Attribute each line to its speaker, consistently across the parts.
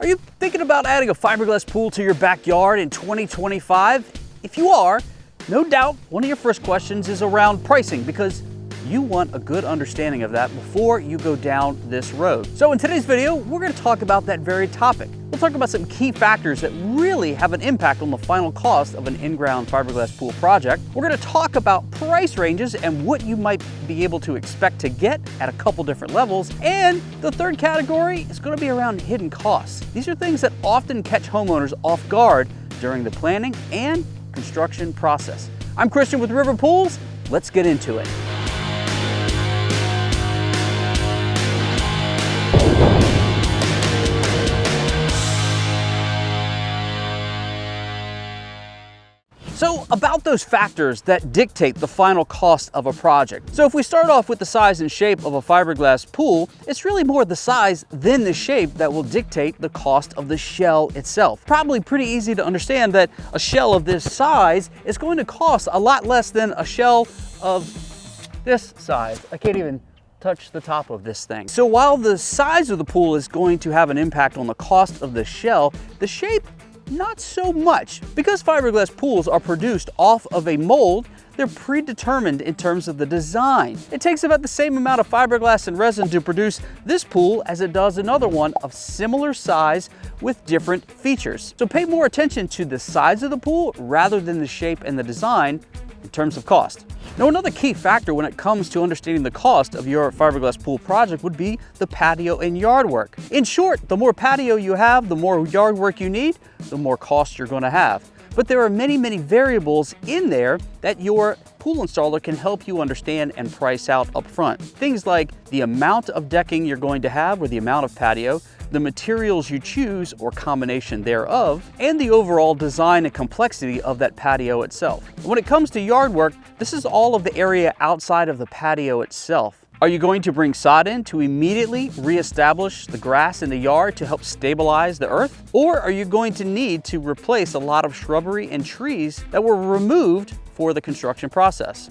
Speaker 1: Are you thinking about adding a fiberglass pool to your backyard in 2025? If you are, no doubt one of your first questions is around pricing, because you want a good understanding of that before you go down this road. So in today's video, we're going to talk about that very topic. We'll talk about some key factors that really have an impact on the final cost of an in-ground fiberglass pool project. We're going to talk about price ranges and what you might be able to expect to get at a couple different levels. And the third category is going to be around hidden costs. These are things that often catch homeowners off guard during the planning and construction process. I'm Christian with River Pools. Let's get into it. So about those factors that dictate the final cost of a project. So if we start off with the size and shape of a fiberglass pool, it's really more the size than the shape that will dictate the cost of the shell itself. Probably pretty easy to understand that a shell of this size is going to cost a lot less than a shell of this size. I can't even touch the top of this thing. So while the size of the pool is going to have an impact on the cost of the shell, the shape not so much. Because fiberglass pools are produced off of a mold, they're predetermined in terms of the design. It takes about the same amount of fiberglass and resin to produce this pool as it does another one of similar size with different features. So pay more attention to the size of the pool rather than the shape and the design in terms of cost. Now, another key factor when it comes to understanding the cost of your fiberglass pool project would be the patio and yard work. In short, the more patio you have, the more yard work you need, the more cost you're going to have. But there are many variables in there that your pool installer can help you understand and price out up front. Things like the amount of decking you're going to have or the amount of patio, the materials you choose or combination thereof, and the overall design and complexity of that patio itself. When it comes to yard work, this is all of the area outside of the patio itself. Are you going to bring sod in to immediately reestablish the grass in the yard to help stabilize the earth? Or are you going to need to replace a lot of shrubbery and trees that were removed for the construction process?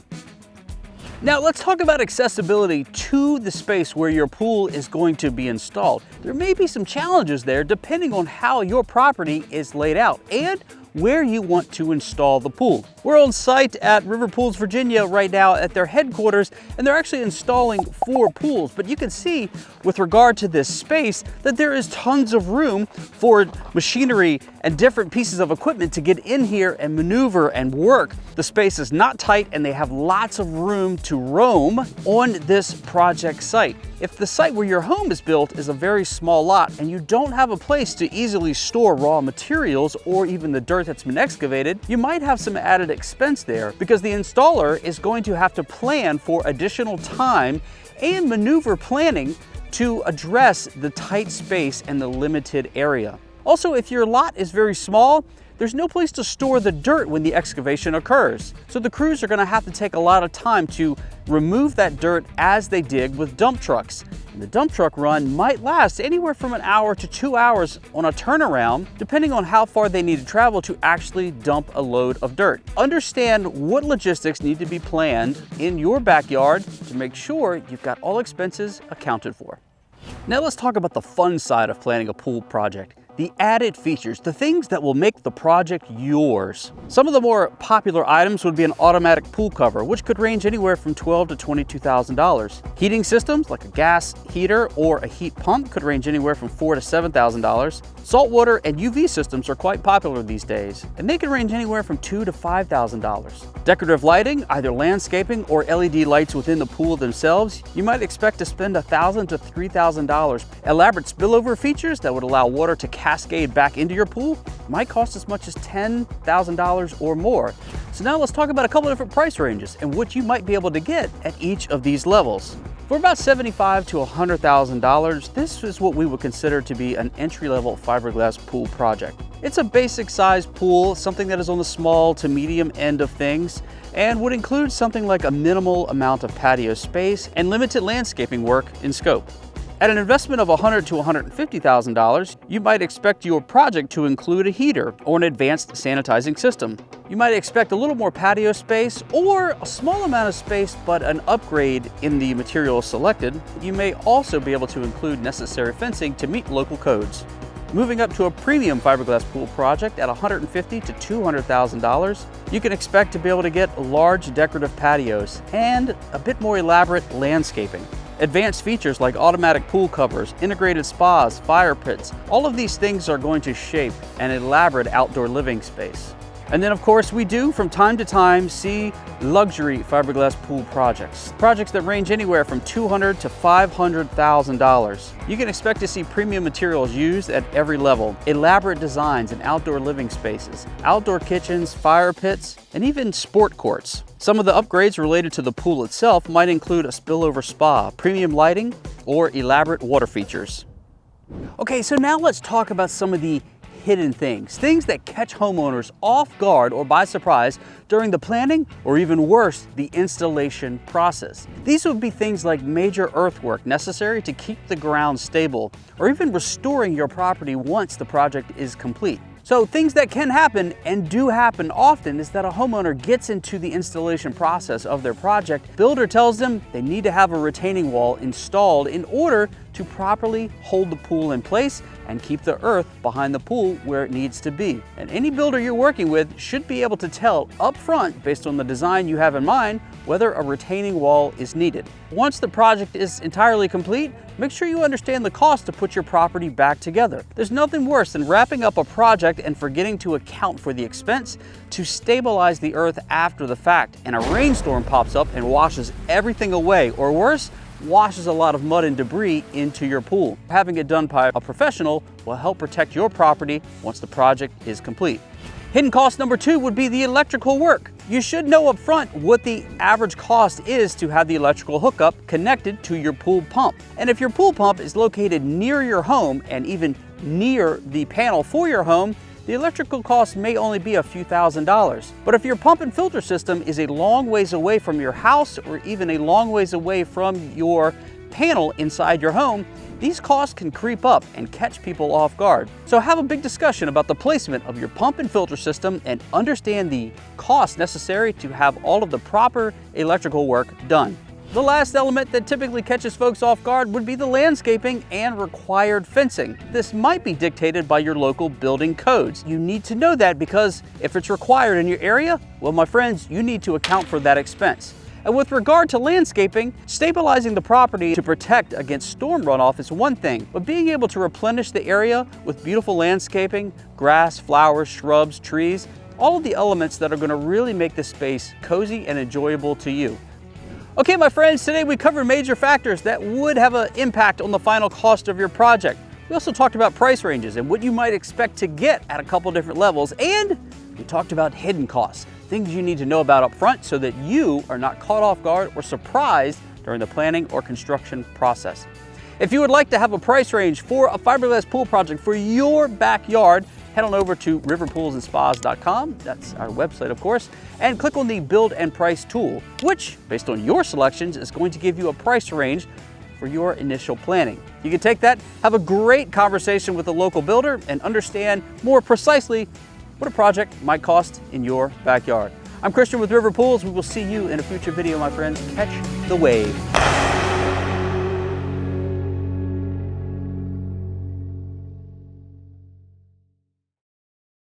Speaker 1: Now let's talk about accessibility to the space where your pool is going to be installed. There may be some challenges there depending on how your property is laid out and where you want to install the pool. We're on site at River Pools, Virginia right now at their headquarters, and they're actually installing 4 pools. But you can see with regard to this space that there is tons of room for machinery and different pieces of equipment to get in here and maneuver and work. The space is not tight and they have lots of room to roam on this project site. If the site where your home is built is a very small lot and you don't have a place to easily store raw materials or even the dirt that's been excavated, you might have some added expense there because the installer is going to have to plan for additional time and maneuver planning to address the tight space and the limited area. Also, if your lot is very small, there's no place to store the dirt when the excavation occurs. So the crews are going to have to take a lot of time to remove that dirt as they dig with dump trucks. And the dump truck run might last anywhere from an hour to 2 hours on a turnaround, depending on how far they need to travel to actually dump a load of dirt. Understand what logistics need to be planned in your backyard to make sure you've got all expenses accounted for. Now let's talk about the fun side of planning a pool project. The added features, the things that will make the project yours. Some of the more popular items would be an automatic pool cover, which could range anywhere from $12,000 to $22,000. Heating systems like a gas heater or a heat pump could range anywhere from $4,000 to $7,000. Saltwater and UV systems are quite popular these days, and they can range anywhere from $2,000 to $5,000. Decorative lighting, either landscaping or LED lights within the pool themselves, you might expect to spend $1,000 to $3,000. Elaborate spillover features that would allow water to cascade back into your pool might cost as much as $10,000 or more. So now let's talk about a couple different price ranges and what you might be able to get at each of these levels. For about $75,000 to $100,000, this is what we would consider to be an entry-level fiberglass pool project. It's a basic size pool, something that is on the small to medium end of things, and would include something like a minimal amount of patio space and limited landscaping work in scope. At an investment of $100,000 to $150,000, you might expect your project to include a heater or an advanced sanitizing system. You might expect a little more patio space or a small amount of space, but an upgrade in the materials selected. You may also be able to include necessary fencing to meet local codes. Moving up to a premium fiberglass pool project at $150,000 to $200,000, you can expect to be able to get large decorative patios and a bit more elaborate landscaping. Advanced features like automatic pool covers, integrated spas, fire pits, all of these things are going to shape an elaborate outdoor living space. And then of course we do from time to time see luxury fiberglass pool projects that range anywhere from $200,000 to $500,000. You can expect to see premium materials used at every level, elaborate designs in outdoor living spaces, outdoor kitchens, fire pits, and even sport courts. Some of the upgrades related to the pool itself might include a spillover spa, premium lighting, or elaborate water features. Okay, so now let's talk about some of the hidden things that catch homeowners off guard or by surprise during the planning, or even worse, the installation process. These would be things like major earthwork necessary to keep the ground stable, or even restoring your property once the project is complete. So things that can happen and do happen often is that a homeowner gets into the installation process of their project. Builder tells them they need to have a retaining wall installed in order to properly hold the pool in place and keep the earth behind the pool where it needs to be. And any builder you're working with should be able to tell up front, based on the design you have in mind, whether a retaining wall is needed. Once the project is entirely complete, make sure you understand the cost to put your property back together. There's nothing worse than wrapping up a project and forgetting to account for the expense to stabilize the earth after the fact, and a rainstorm pops up and washes everything away, or worse, washes a lot of mud and debris into your pool. Having it done by a professional will help protect your property once the project is complete. Hidden cost number 2 would be the electrical work. You should know up front what the average cost is to have the electrical hookup connected to your pool pump. And if your pool pump is located near your home and even near the panel for your home, the electrical cost may only be a few $1,000s. But if your pump and filter system is a long ways away from your house, or even a long ways away from your panel inside your home, these costs can creep up and catch people off guard. So have a big discussion about the placement of your pump and filter system and understand the costs necessary to have all of the proper electrical work done. The last element that typically catches folks off guard would be the landscaping and required fencing. This might be dictated by your local building codes. You need to know that, because if it's required in your area, well, my friends, you need to account for that expense. And with regard to landscaping, stabilizing the property to protect against storm runoff is one thing, but being able to replenish the area with beautiful landscaping, grass, flowers, shrubs, trees, all of the elements that are going to really make the space cozy and enjoyable to you. Okay, my friends, today we covered major factors that would have an impact on the final cost of your project. We also talked about price ranges and what you might expect to get at a couple different levels, and we talked about hidden costs, things you need to know about up front so that you are not caught off guard or surprised during the planning or construction process. If you would like to have a price range for a fiberglass pool project for your backyard, head on over to riverpoolsandspas.com, that's our website of course, and click on the Build and Price tool, which, based on your selections, is going to give you a price range for your initial planning. You can take that, have a great conversation with a local builder, and understand more precisely what a project might cost in your backyard. I'm Christian with River Pools. We will see you in a future video, my friends. Catch the wave.